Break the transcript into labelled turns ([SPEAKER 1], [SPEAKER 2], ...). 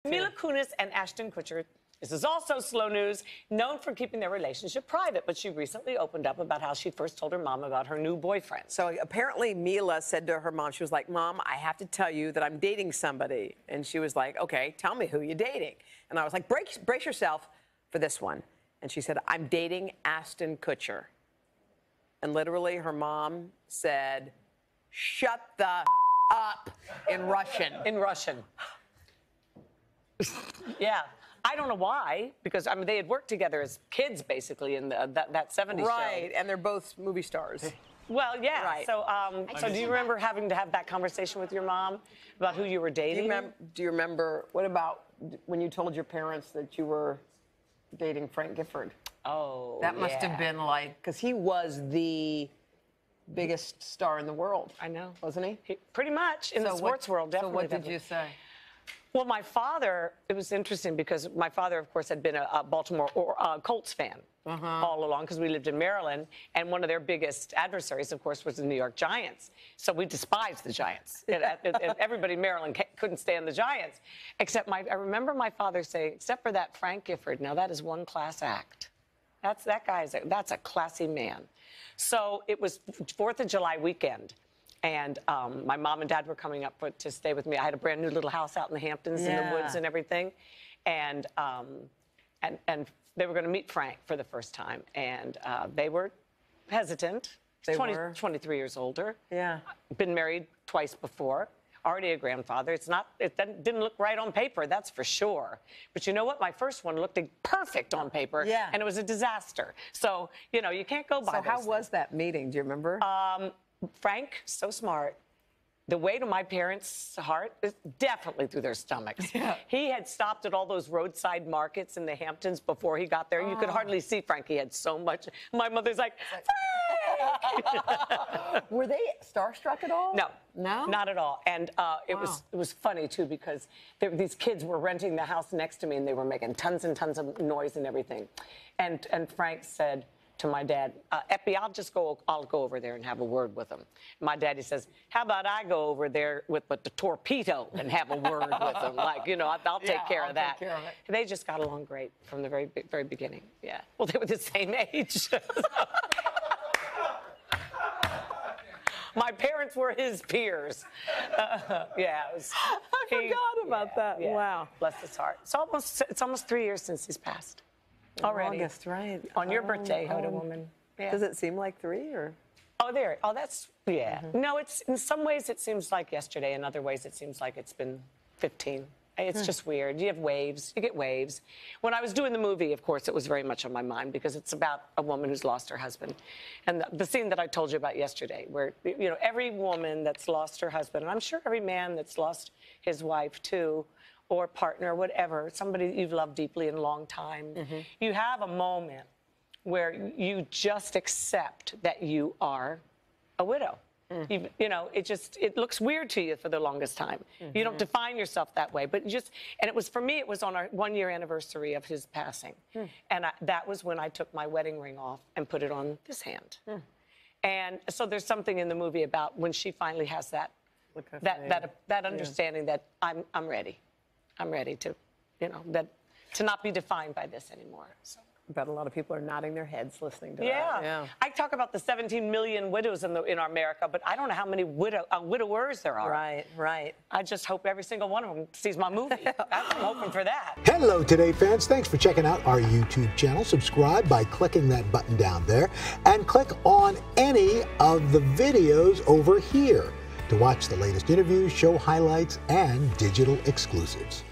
[SPEAKER 1] Mila Kunis and Ashton Kutcher, this is also slow news, known for keeping their relationship private, but she recently opened up about how she first told her mom about her new boyfriend.
[SPEAKER 2] So apparently Mila said to her mom, she was like, "Mom, I have to tell you that I'm dating somebody." And she was like, "Okay, tell me who you're dating." And I was like, brace yourself for this one. And she said, "I'm dating Ashton Kutcher." And literally her mom said, "Shut the up," in Russian.
[SPEAKER 1] In Russian. Yeah. I don't know why, because I mean they had worked together as kids basically in that 70s show.
[SPEAKER 2] Right, and they're both movie stars.
[SPEAKER 1] Well, yeah.
[SPEAKER 2] Right.
[SPEAKER 1] So, so do you remember having to have that conversation with your mom about who you were dating?
[SPEAKER 2] Do you remember? What about when you told your parents that you were dating Frank Gifford?
[SPEAKER 1] Oh,
[SPEAKER 2] that must have been like, because he was the biggest star in the world.
[SPEAKER 1] I know,
[SPEAKER 2] wasn't he?
[SPEAKER 1] Pretty much in the sports world, definitely.
[SPEAKER 2] So what did you say?
[SPEAKER 1] Well, my father, it was interesting because my father, of course, had been a Baltimore Colts fan all along because we lived in Maryland. And one of their biggest adversaries, of course, was the New York Giants. So we despised the Giants. Everybody in Maryland couldn't stand the Giants. Except I remember my father saying, except for that Frank Gifford, now that is one class act. That's a classy man. So it was 4th of July weekend. And my mom and dad were coming up to stay with me. I had a brand new little house out in the Hamptons in the woods and everything. And they were going to meet Frank for the first time. And they were hesitant.
[SPEAKER 2] They were
[SPEAKER 1] 23 years older.
[SPEAKER 2] Yeah.
[SPEAKER 1] Been married twice before. Already a grandfather. It didn't look right on paper, that's for sure. But you know what? My first one looked perfect on paper.
[SPEAKER 2] Yeah.
[SPEAKER 1] And it was a disaster. So, you know, you can't go by those
[SPEAKER 2] things. Was that meeting? Do you remember?
[SPEAKER 1] Frank, so smart. The way to my parents' heart is definitely through their stomachs. Yeah. He had stopped at all those roadside markets in the Hamptons before he got there. You could hardly see Frank. He had so much. My mother's like, Frank!
[SPEAKER 2] Were they starstruck at all?
[SPEAKER 1] No.
[SPEAKER 2] No?
[SPEAKER 1] Not at all. And it was funny, too, because these kids were renting the house next to me, and they were making tons and tons of noise and everything. And Frank said to my dad, Epi, I'll go over there and have a word with him. My daddy says, how about I go over there with the torpedo and have a word with him? Like, you know, I'll take care of that.
[SPEAKER 2] Take care of it.
[SPEAKER 1] They just got along great from the very beginning. Yeah. Well, they were the same age. My parents were his peers. Yeah, I
[SPEAKER 2] forgot about that.
[SPEAKER 1] Yeah,
[SPEAKER 2] wow.
[SPEAKER 1] Bless his heart. It's almost 3 years since he's passed. Already.
[SPEAKER 2] August, right?
[SPEAKER 1] On your birthday, Hoda woman. Yeah.
[SPEAKER 2] Does it seem like 3 or?
[SPEAKER 1] Oh, there. Oh, that's No, it's in some ways it seems like yesterday. In other ways, it seems like it's been 15. It's just weird. You have waves. You get waves. When I was doing the movie, of course, it was very much on my mind because it's about a woman who's lost her husband. And the scene that I told you about yesterday, where, you know, every woman that's lost her husband, and I'm sure every man that's lost his wife, too, or partner, whatever, somebody you've loved deeply in a long time, you have a moment where you just accept that you are a widow. You know, it looks weird to you for the longest time. You don't define yourself that way, but and it was, for me, it was on our 1-year anniversary of his passing. And that was when I took my wedding ring off and put it on this hand. And so there's something in the movie about when she finally has that understanding that I'm ready. I'm ready to, you know, to not be defined by this anymore. So.
[SPEAKER 2] I bet a lot of people are nodding their heads listening to that.
[SPEAKER 1] Yeah. I talk about the 17 million widows in America, but I don't know how many widowers there are.
[SPEAKER 2] Right, right.
[SPEAKER 1] I just hope every single one of them sees my movie. I'm hoping for that.
[SPEAKER 3] Hello, Today fans. Thanks for checking out our YouTube channel. Subscribe by clicking that button down there and click on any of the videos over here to watch the latest interviews, show highlights, and digital exclusives.